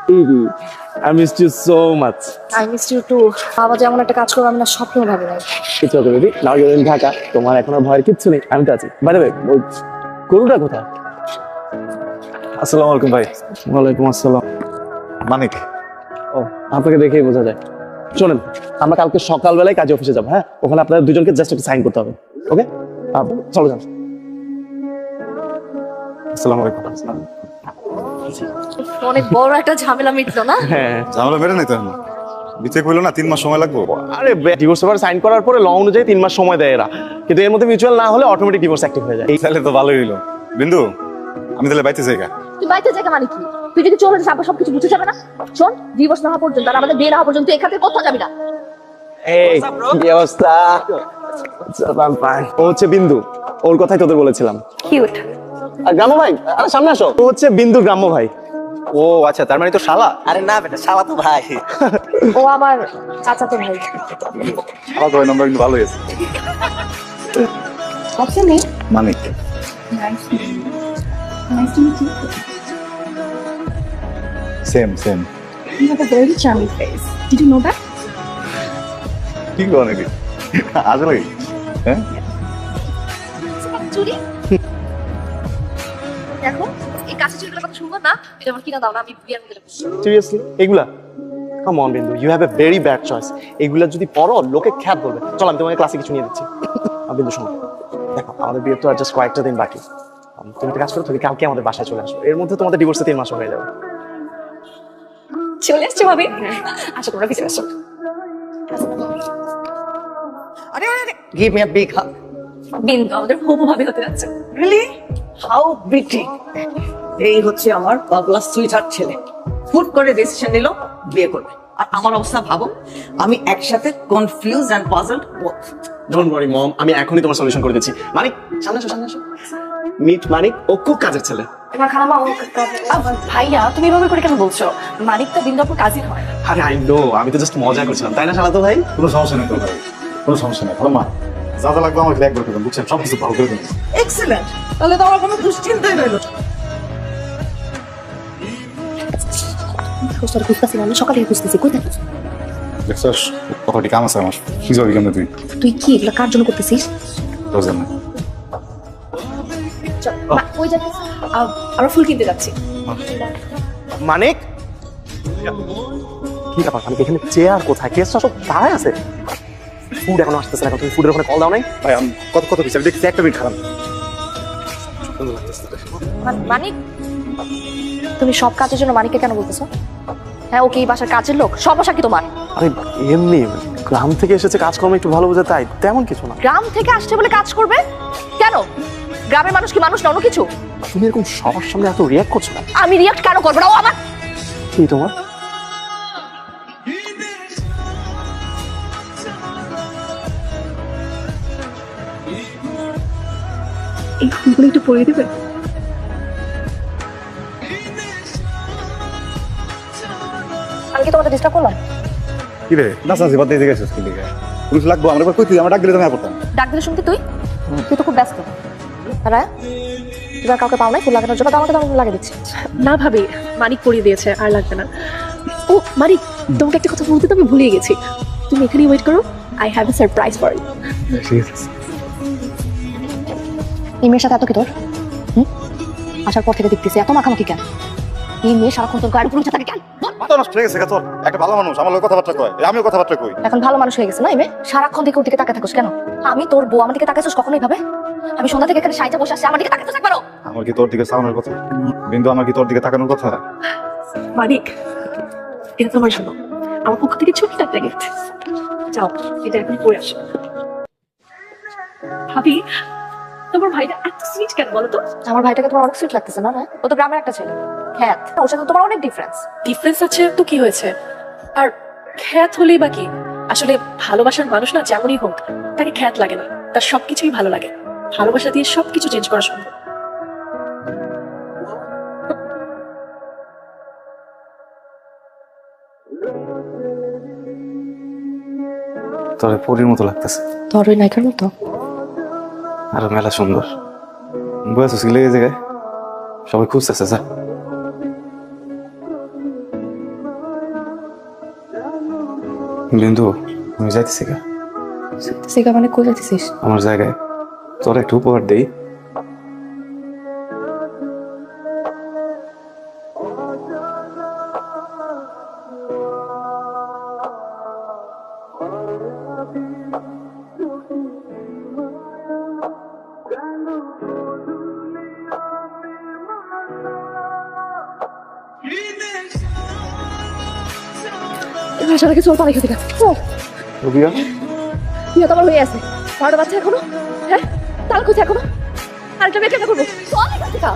I missed you so much. I miss you too. বাবা যেমন একটা কাজ করবো আমি না স্বপ্নেও ভাবি নাই। কিছু হবে baby, now you in Dhaka. তোমার এখন আর ভয়ের কিচ্ছু নেই, আমি তো আছি। বাই দ্য ওয়ে, ওই গরুটা কোথায়? আসসালামু আলাইকুম ভাই। ওয়ালাইকুম আসসালাম। মানিক। ও, আপনাকে দেখেই বোঝা যায়। শোনেন, আমরা কালকে সকালবেলায় কাজে অফিসে যাবো, হ্যাঁ? ওখানে আপনাদের দুজনকে জাস্ট একটা সাইন করতে হবে, ওকে? চলো যান। আসসালামু আলাইকুম। অনেক বড় একটা ঝামেলা মিটলো না? হ্যাঁ, ঝামেলা বেড়ে নাই তো এখন। বিচে কইলো না 3 মাস সময় লাগবে। আরে ডিভোর্স পেপার সাইন করার পরে ল অনুযায়ী 3 মাস সময় দেয় এরা, কিন্তু এর মধ্যে মিউচুয়াল না হলে অটোমেটিক ডিভোর্স অ্যাক্টিভ হয়ে যায়। তাহলে তো ভালোই হইলো। বিন্দু, আমি তাহলে বাইতে যাই গা। তুই বাড়িতে জায়গা মানে কি? তুই যদি চলে যাস আবার সবকিছু বুঝে যাবে না। শোন, ডিভোর্স না হওয়া পর্যন্ত আর আমাদের বিয়ে না হওয়া পর্যন্ত এখান থেকে কোথাও যাবি না। এই কি অবস্থা? ও হচ্ছে বিন্দু, ওর কথাই তোদের বলেছিলাম। কিউট। আর গ্রাম্য ভাই, আরে সামনে আসো। ও হচ্ছে বিন্দু গ্রাম্য ভাই। ও আচ্ছা, তার মানে তো শালা। আরে না বেটা, শালা তো ভাই। ও আমার চাচাতো ভাই। আমার ভাই নাম্বার কিন্তু ভালোই আছে। What's your name? Manik. Nice to meet you. Same. You have a very charming face. Did you know that? কি গো নাকি? আসলে হ্যাঁ? চুরি? দেখো, এই কাছে চুরিগুলোর কথা শুনবো না। এটা আমার কিনা দাও না, আমি বিয়ের মধ্যে রাখবো। সিরিয়াসলি এগুলা? Come on Bindu, you have a very bad choice. এগুলা যদি পড়ো লোকে খ্যাত বলবে। চল আমি তোমাকে ক্লাসে কিছু নিয়ে দিচ্ছি। বিন্দু শোনো, দেখো আমাদের বিয়ের তো আর জাস্ট কয়েকটা দিন বাকি। তুমি একটা কাজ করো, তুমি কালকে আমাদের বাসায় চলে আসো। এর মধ্যে তোমাদের ডিভোর্সে 3 মাস হয়ে যাবে। চলে আসছে ভাবি। আচ্ছা, তোমরা ভিতরে আসো। Give me a big hug. বিন্দু আমাদের হবু ভাবি হতে যাচ্ছে। Really? How pretty. এই হচ্ছে আমার পাগলা সুইটহার্ট ছেলে। হুট করে ডিসিশন নিল বিয়ে করবে। আর আমার অবস্থা ভাবো, আমি একসাথে confuse and puzzled both. Don't worry mom, আমি এখনই তোমার সলিউশন করে দিচ্ছি। মানিক, সামনে আসো। মিট মানিক, ও খুব কাজের ছেলে। এবার খালামা ও ভাইয়া, তুমি এভাবে করে কেন বলছো? মানিক তো বিন্দু আপুর কাজিন হয়। আরে আই নো, আমি তো জাস্ট মজা করছিলাম, তাই না শালাতো ভাই? কোনো সমস্যা নেই তো ভাই। কোনো সমস্যা নেই। ভালো মা। যা যা লাগবে আমাকে একবার করবেন, বুঝছেন? সব কিছু ভালো করে দেবেন। এক্সেলেন্ট। তাহলে তো আমার কোনো দুশ্চিন্তাই রইল না। সরি, বুঝতেছিলাম না, সকালে বুঝতেছি। কই থাকিস? দেখছস, কতটি কাম আছে আমার। কি যাবি কেমনে তুই? তুই কি এগুলো কার জন্য করতেছিস? রোজান না। চল, ওই যাচ্ছিস? আমরা ফুল কিনতে যাচ্ছি। মানিক, কি ব্যাপার? আমি এখানে চেয়ার কোথায়? কেসটা সব দাঁড়ায় আছে। ফুড এখনো আসতেছে না, তুমি ফুডের ওখানে কল দাও নাই? ভাই আমি কত বিচার দেখছি, একটা মিনিট খারাপ। মানিক, তুমি সব কাজের জন্য মানিককে কেন বলতেছো? হ্যাঁ, ও কি এই বাসার কাজের লোক? সব বাসা কি তোমার? আরে এমনি গ্রাম থেকে এসেছে, কাজকর্ম একটু ভালো বোঝে, তাই তেমন কিছু না। গ্রাম থেকে আসছে বলে কাজ করবে কেন? গ্রামের মানুষ কি মানুষ না অন্য কিছু? তুমি এরকম সবার সামনে এত রিয়াক্ট করছো না। আমি রিয়াক্ট কেন করবো না? ও আমার কি তোমার? এই ফুলগুলো একটু পরিয়ে দেবে? আমি কি তোমাকে ডিস্টার্ব করলাম? কি রে? নাচানাচি বাদ দিয়ে গেছিস কি লিগে? পুলিশ লাগবো, আমরা কই তুই আমার ডাক দিলে তো আমি করতাম। ডাক দিলে শুনতে তুই তো খুব ব্যস্ত। হ্যাঁ, তুমি আর কাউকে পাও নাই ফুল লাগানোর জন্য? তো আমাকে তো লাগিয়ে দিচ্ছি। না ভাবি, মানিক পরিয়ে দিয়েছে, আর লাগবে না। ও মানিক, তোমাকে একটা কথা বলতে তো আমি ভুলিয়ে গেছি। তুমি এখানেই ওয়েট করো, I have a surprise for you. ঠিক আছে। এই মেয়ের সাথে এত কি তোর? আসার পর থেকে দেখতেছি এত মাখামাখি কেন? এই মেয়ে সারাক্ষণ তোর গাড়ি উপরে উঠে থাকে কেন? মাথা নষ্ট হয়ে গেছে তোর। একটা ভালো মানুষ আমার লগে কথাবার্তা কয়, আমিও কথাবার্তা কই। এখন ভালো মানুষ হয়ে গেছে না এই মেয়ে? সারাক্ষণ দিকে ওর দিকে তাকায় থাকোস কেন? আমি তোর বউ, আমার দিকে তাকাইছিস কখনোই ভাবে? আমি সন্ধ্যা থেকে এখানে সাইজা বসে আসছি, আমার দিকে তাকাইছিস একবারও? আমার কি তোর দিকে চাওয়ানোর কথা? বিন্দু, আমার কি তোর দিকে তাকানোর কথা? মানিক, এটা তোমার শোনো, আমার পক্ষ থেকে ছোট্ট একটা গিফট। যাও, এটা এখন পরে আসো। ভাবি, তোমার ভাইটা এত সুইট কেন বলো তো? আমার ভাইটাকে তোমার অনেক সুইট লাগতেছে না? ও তো গ্রামের একটা ছেলে, খ্যাত। ওর সাথে তোমার অনেক ডিফারেন্স। ডিফারেন্স আছে তো কি হয়েছে? আর খ্যাত হলেই বা কি? আসলে ভালোবাসার মানুষ না যেমনই হোক, তাকে খ্যাত লাগে না, তার সবকিছুই ভালো লাগে। ভালোবাসা দিয়ে সবকিছু চেঞ্জ করা সম্ভব। তোর পরীর মতো লাগতেছে। তোর ওই নায়িকার মতো। আর মেলা সুন্দর। বয়স লেগে জায়গায় সবাই খুঁজতেছে। যা বিন্দু আমি যাইতেছি গা সিগা মানে কই যাইতেছিস? আমার জায়গায় তোর একটু উপহার দেই। সারা কিছু পানি খেতে চল। রুবিয়া বিয়ে তো আমার হয়ে আছে, 12টা বাচ্চা এখনো। হ্যাঁ তাহলে কোথায় এখনো? আরেকটা বিয়ে কেন করবো? চল এখান থেকে।